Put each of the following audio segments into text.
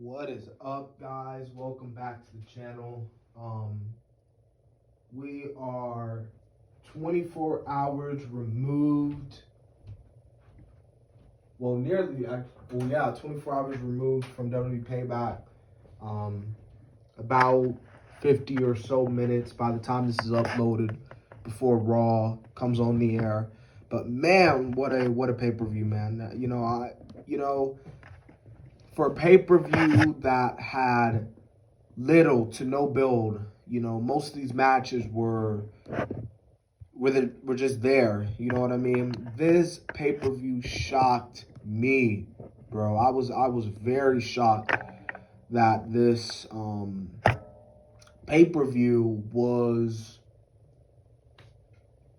What is up, guys? Welcome back to the channel. We are 24 hours removed. Well, 24 hours removed from WWE Payback. About 50 or so minutes by the time this is uploaded before Raw comes on the air. But man, what a pay-per-view, man. For a pay-per-view that had little to no build, most of these matches were just there. You know what I mean? This pay-per-view shocked me, bro. I was very shocked that this pay-per-view was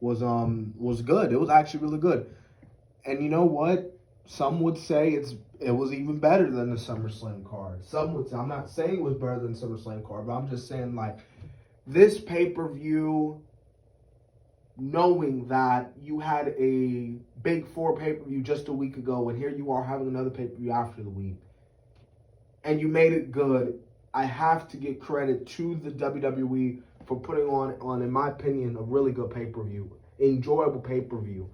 good. It was actually really good. And you know what? Some would say it was even better than the SummerSlam card. Some would say, I'm not saying it was better than the SummerSlam card, but I'm just saying, like, this pay-per-view, knowing that you had a big four pay-per-view just a week ago, and here you are having another pay-per-view after the week, and you made it good, I have to give credit to the WWE for putting on, in my opinion, a really good pay-per-view. Enjoyable pay-per-view.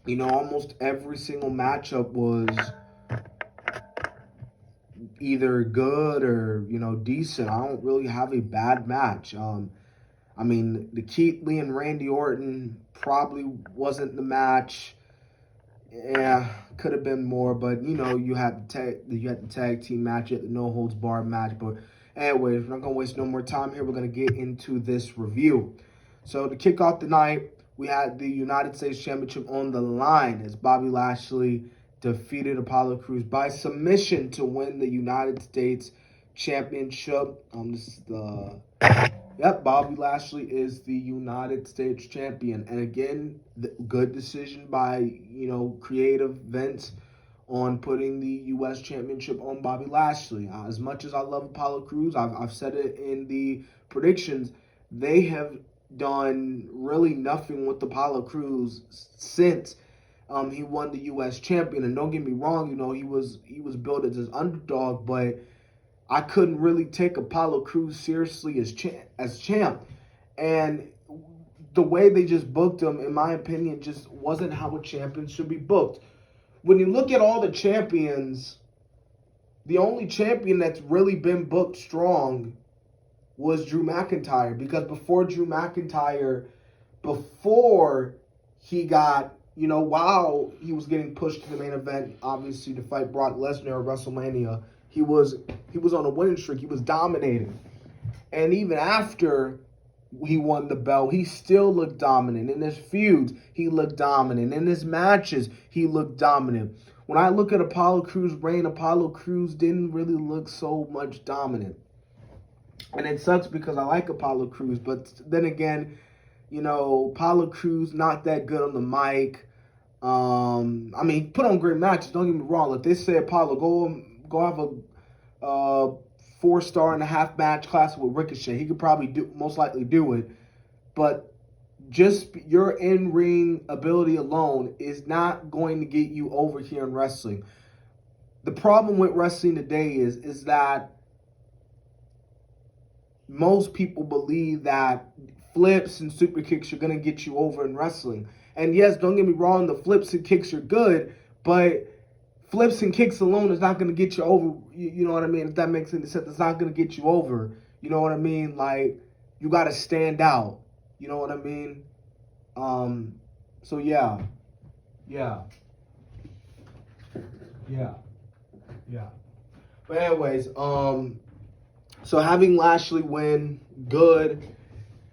Almost every single matchup was either good or, decent. I don't really have a bad match. The Keith Lee and Randy Orton probably wasn't the match. Yeah, could have been more, but you had the tag team match, the no holds barred match. But anyways, we're not gonna waste no more time here. We're gonna get into this review. So to kick off the night, we had the United States Championship on the line as Bobby Lashley defeated Apollo Crews by submission to win the United States Championship. Bobby Lashley is the United States Champion. And again, good decision by, creative Vince on putting the U.S. Championship on Bobby Lashley. As much as I love Apollo Crews, I've said it in the predictions, they have done really nothing with Apollo Crews since he won the U.S. champion. And don't get me wrong, he was billed as his underdog, but I couldn't really take Apollo Crews seriously as champ. And the way they just booked him, in my opinion, just wasn't how a champion should be booked. When you look at all the champions, the only champion that's really been booked strong was Drew McIntyre, because before he got, while he was getting pushed to the main event, obviously to fight Brock Lesnar at WrestleMania, he was on a winning streak. He was dominating. And even after he won the belt, he still looked dominant. In his feuds, he looked dominant. In his matches, he looked dominant. When I look at Apollo Crews' reign, Apollo Crews didn't really look so much dominant. And it sucks because I like Apollo Crews, but then again, Apollo Crews not that good on the mic. He put on great matches. Don't get me wrong. If they say Apollo, go have a 4.5-star match class with Ricochet, he could probably most likely do it. But just your in-ring ability alone is not going to get you over here in wrestling. The problem with wrestling today is that most people believe that flips and super kicks are going to get you over in wrestling. And yes, don't get me wrong, the flips and kicks are good, but flips and kicks alone is not going to get you over. You know what I mean? If that makes any sense, it's not going to get you over. You know what I mean? Like, you got to stand out. You know what I mean? So yeah. But anyways, so having Lashley win, good,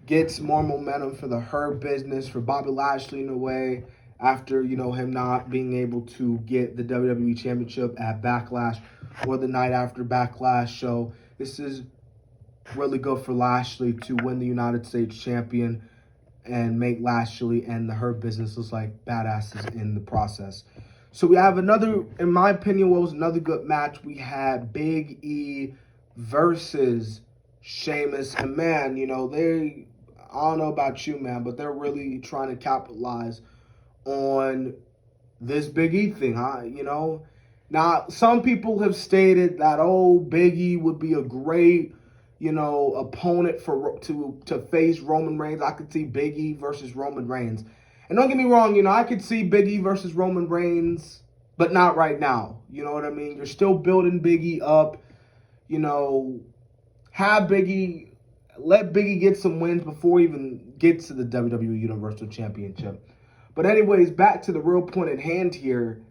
gets more momentum for the Hurt Business, for Bobby Lashley in a way, after, him not being able to get the WWE Championship at Backlash or the night after Backlash. So this is really good for Lashley to win the United States Champion and make Lashley and the Hurt Business look like badasses in the process. So we have another, in my opinion, what was another good match. We had Big E versus Sheamus. And man, I don't know about you, man, but they're really trying to capitalize on this Big E thing, huh? Now, some people have stated that, oh, Big E would be a great, opponent to face Roman Reigns. I could see Big E versus Roman Reigns. And don't get me wrong, I could see Big E versus Roman Reigns, but not right now. You know what I mean? You're still building Big E up. Have Big E, let Big E get some wins before he even gets to the WWE Universal Championship. But anyways, back to the real point at hand here.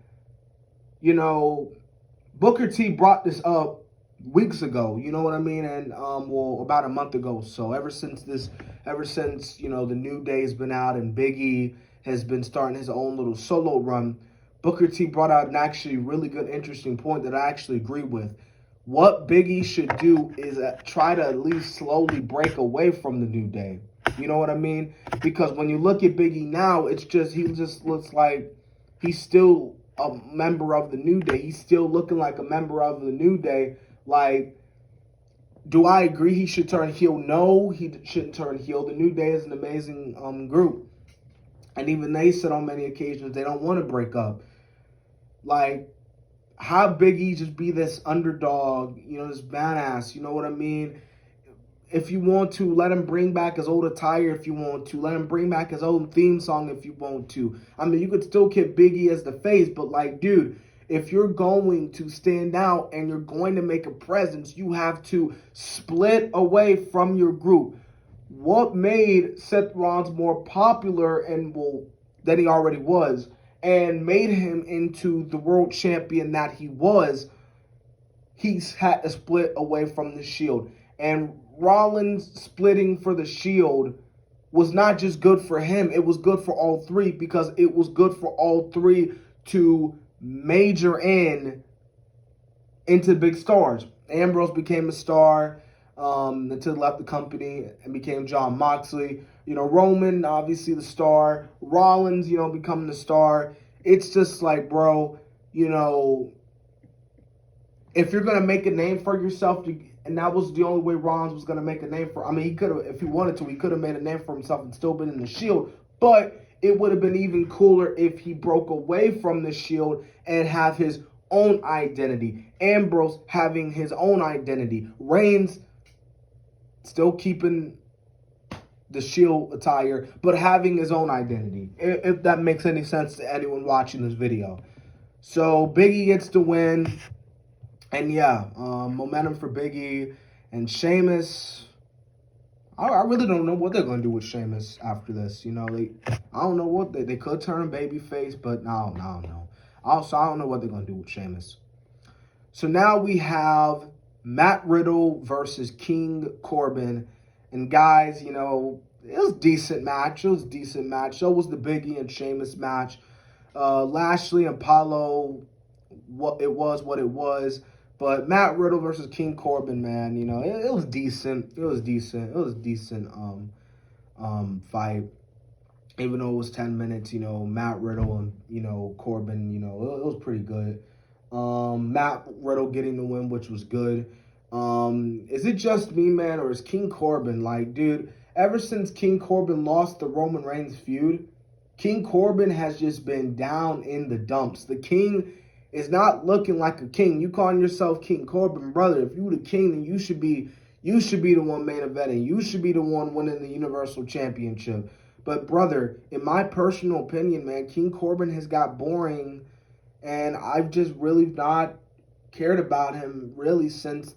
Booker T brought this up weeks ago, you know what I mean? And, about a month ago. So ever since, the New Day's been out and Big E has been starting his own little solo run, Booker T brought out an actually really good, interesting point that I actually agree with. What Big E should do is try to at least slowly break away from the New Day. You know what I mean? Because when you look at Big E now, he just looks like he's still a member of the New Day. He's still looking like a member of the New Day. Like, do I agree he should turn heel? No, he shouldn't turn heel. The New Day is an amazing group. And even they said on many occasions they don't want to break up. Like, have Big E just be this underdog, this badass, you know what I mean? If you want to, let him bring back his old attire if you want to. Let him bring back his own theme song if you want to. I mean, you could still keep Big E as the face, but like, dude, if you're going to stand out and you're going to make a presence, you have to split away from your group. What made Seth Rollins more popular than he already was, and made him into the world champion that he was, he's had to split away from the Shield. And Rollins splitting for the Shield was not just good for him, it was good for all three, because it was good for all three to major into big stars. Ambrose became a star until he left the company and became John Moxley. Roman, obviously the star. Rollins, becoming the star. It's just like, bro, if you're going to make a name for yourself, and that was the only way Rollins was going to make a name for, he could have, if he wanted to, he could have made a name for himself and still been in the Shield, but it would have been even cooler if he broke away from the Shield and have his own identity. Ambrose having his own identity. Reigns still keeping the Shield attire, but having his own identity, if that makes any sense to anyone watching this video. So Big E gets the win, and yeah, momentum for Big E. And Sheamus, I really don't know what they're going to do with Sheamus after this. I don't know what they could turn him babyface, but no. Also, I don't know what they're going to do with Sheamus. So now we have Matt Riddle versus King Corbin. And guys, it was a decent match. So was the Big E and Sheamus match. Lashley and Paulo, it was. But Matt Riddle versus King Corbin, man, it was decent. It was a decent fight. Even though it was 10 minutes, Matt Riddle and, Corbin, it was pretty good. Matt Riddle getting the win, which was good. Is it just me, man, or is King Corbin, like, dude, ever since King Corbin lost the Roman Reigns feud, King Corbin has just been down in the dumps. The King is not looking like a king. You calling yourself King Corbin, brother. If you the king, then you should be the one main eventing. You should be the one winning the Universal Championship. But brother, in my personal opinion, man, King Corbin has got boring, and I've just really not cared about him really since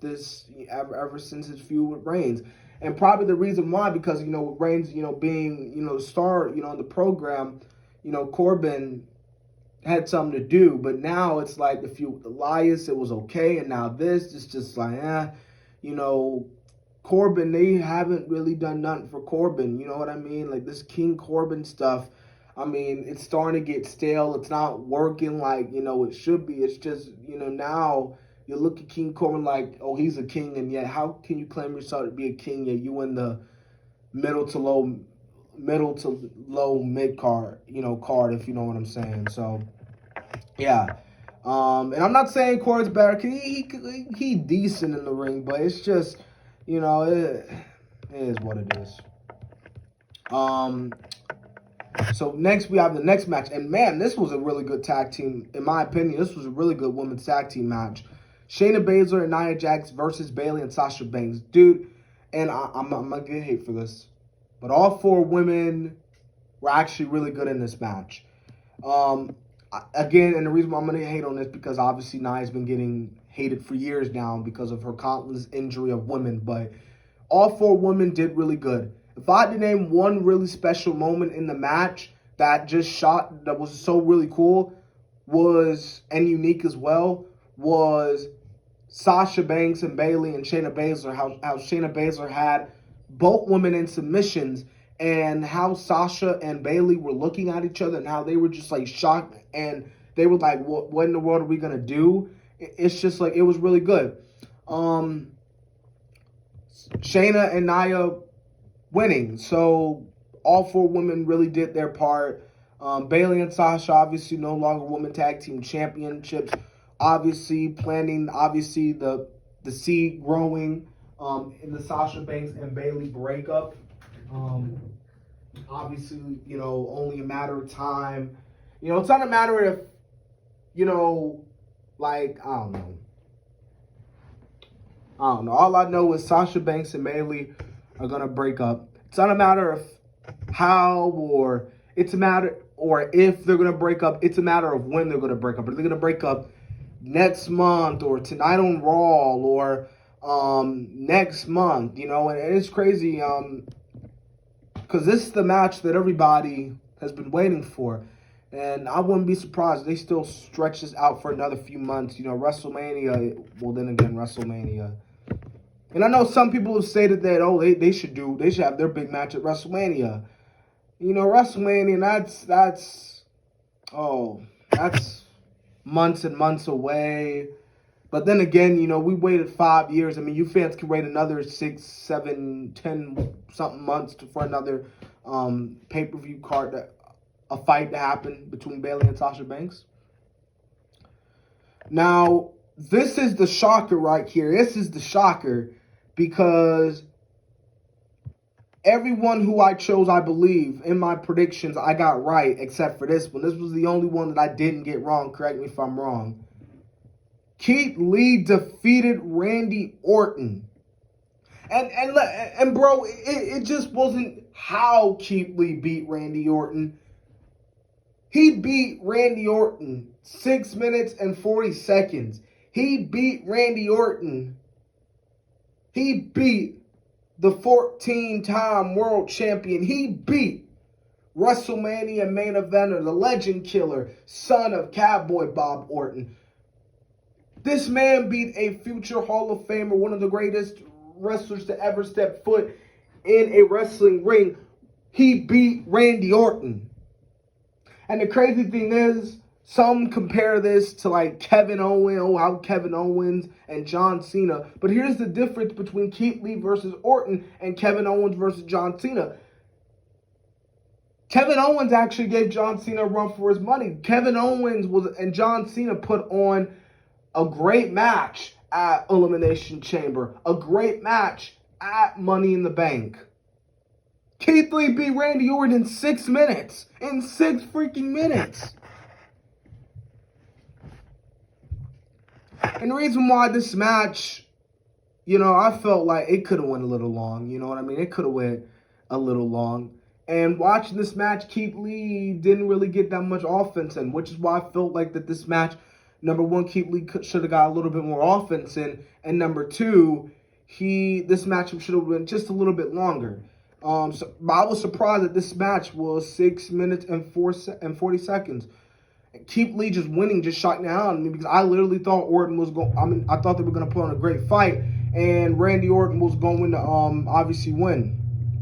ever since his feud with Reigns. And probably the reason why, because, with Reigns, being, the star, in the program, Corbin had something to do. But now it's like the feud with Elias, it was okay. And now this, it's just like, Corbin, they haven't really done nothing for Corbin. You know what I mean? Like this King Corbin stuff, it's starting to get stale. It's not working like, it should be. It's just, now you look at King Corbin like, oh, he's a king. And yet, how can you claim yourself to be a king yet you in the middle to low mid card, if you know what I'm saying. So, yeah. And I'm not saying Corbin's better. He decent in the ring, but it's just, it is what it is. So next we have the next match. And man, this was a really good tag team. In my opinion, this was a really good women's tag team match. Shayna Baszler and Nia Jax versus Bayley and Sasha Banks. Dude, and I'm going to get hate for this. But all 4 women were actually really good in this match. Again, and the reason why I'm going to hate on this because obviously Nia's been getting hated for years now because of her countless injury of women. But all 4 women did really good. If I had to name one really special moment in the match that was so really cool and unique as well, was Sasha Banks and Bayley and Shayna Baszler, how Shayna Baszler had both women in submissions and how Sasha and Bayley were looking at each other and how they were just like shocked and they were like, what in the world are we going to do? It's just like, it was really good. Shayna and Nia winning. So all 4 women really did their part. Bayley and Sasha obviously no longer women tag team championships. Obviously planting the seed growing in the Sasha Banks and Bayley breakup. Obviously, only a matter of time. It's not a matter of, like, I don't know. All I know is Sasha Banks and Bayley are going to break up. It's not a matter of how or if they're going to break up. It's a matter of when they're going to break up. Are they going to break up next month or tonight on Raw or next month? And it's crazy because this is the match that everybody has been waiting for. And I wouldn't be surprised if they still stretch this out for another few months. WrestleMania, well, then again, WrestleMania. And I know some people have stated that, they should have their big match at WrestleMania. WrestleMania, that's months and months away. But then again, we waited 5 years. I mean, you fans can wait another 6, 7, 10 something months for another pay-per-view card, a fight to happen between Bayley and Sasha Banks. Now, this is the shocker right here. This is the shocker because everyone who I chose, I believe, in my predictions, I got right except for this one. This was the only one that I didn't get wrong. Correct me if I'm wrong. Keith Lee defeated Randy Orton. And bro, it just wasn't how Keith Lee beat Randy Orton. He beat Randy Orton 6 minutes and 40 seconds. He beat Randy Orton. He beat the 14-time world champion. He beat WrestleMania main eventer, the legend killer, son of Cowboy Bob Orton. This man beat a future Hall of Famer, one of the greatest wrestlers to ever step foot in a wrestling ring. He beat Randy Orton. And the crazy thing is, some compare this to like Kevin Owens, how Kevin Owens and John Cena. But here's the difference between Keith Lee versus Orton and Kevin Owens versus John Cena. Kevin Owens actually gave John Cena a run for his money. Kevin Owens and John Cena put on a great match at Elimination Chamber. A great match at Money in the Bank. Keith Lee beat Randy Orton in 6 minutes. In 6 freaking minutes. And the reason why this match, I felt like it could have went a little long. You know what I mean? It could have went a little long. And watching this match, Keith Lee didn't really get that much offense in, which is why I felt like that this match, number one, Keith Lee should have got a little bit more offense in. And number two, this matchup should have been just a little bit longer. But I was surprised that this match was 6 minutes and 40 seconds. Keith Lee just winning just shocked me out because I literally thought Orton was going. I thought they were going to put on a great fight, and Randy Orton was going to obviously win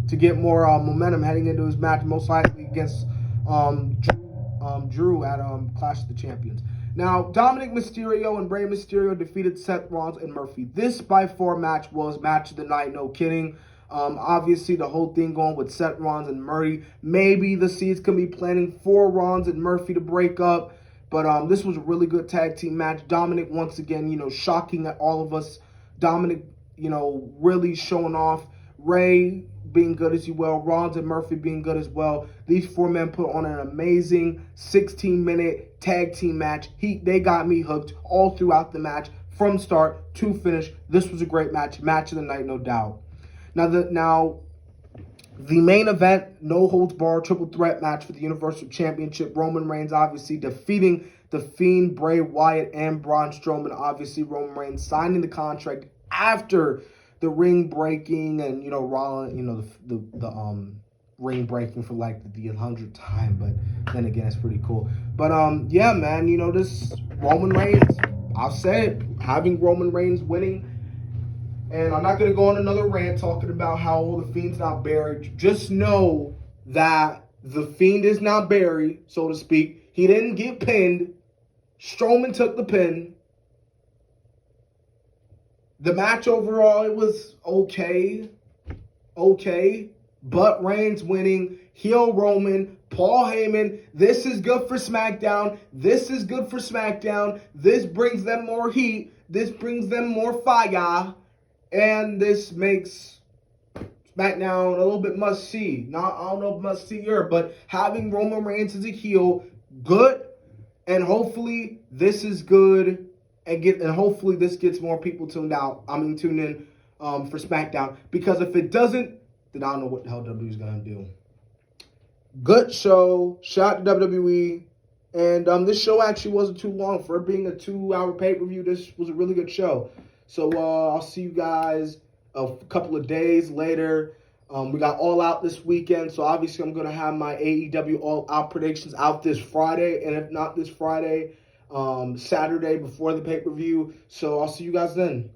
to get more momentum heading into his match, most likely against Drew at Clash of the Champions. Now, Dominic Mysterio and Rey Mysterio defeated Seth Rollins and Murphy. This by far match was match of the night, no kidding. Obviously, the whole thing going with Seth Rollins and Murray. Maybe the seeds can be planning for Rollins and Murphy to break up. But this was a really good tag team match. Dominic, once again, shocking at all of us. Dominic, really showing off Ray being good as well, Rollins and Murphy being good as well. These 4 men put on an amazing 16-minute tag team match. They got me hooked all throughout the match, from start to finish. This was a great match of the night, no doubt. Now the main event, no holds barred triple threat match for the Universal Championship. Roman Reigns obviously defeating The Fiend, Bray Wyatt, and Braun Strowman. Obviously, Roman Reigns signing the contract after the ring breaking, and Rollins, the ring breaking for like the 100th time. But then again, it's pretty cool. But yeah, man, this Roman Reigns, I've said it, having Roman Reigns winning. And I'm not going to go on another rant talking about how The Fiend's not buried. Just know that The Fiend is not buried, so to speak. He didn't get pinned. Strowman took the pin. The match overall, it was okay. But Reigns winning. Heel Roman. Paul Heyman. This is good for SmackDown. This brings them more heat. This brings them more fire. And this makes SmackDown a little bit must-see. I don't know if must-see-er, but having Roman Reigns as a heel, good. And hopefully this is good. And hopefully this gets more people tuned in for SmackDown. Because if it doesn't, then I don't know what the hell WWE is going to do. Good show. Shout out to WWE. And this show actually wasn't too long. For it being a 2-hour pay-per-view, this was a really good show. So I'll see you guys a couple of days later. We got All Out this weekend, so obviously I'm going to have my AEW All Out predictions out this Friday, and if not this Friday, Saturday before the pay-per-view. So I'll see you guys then.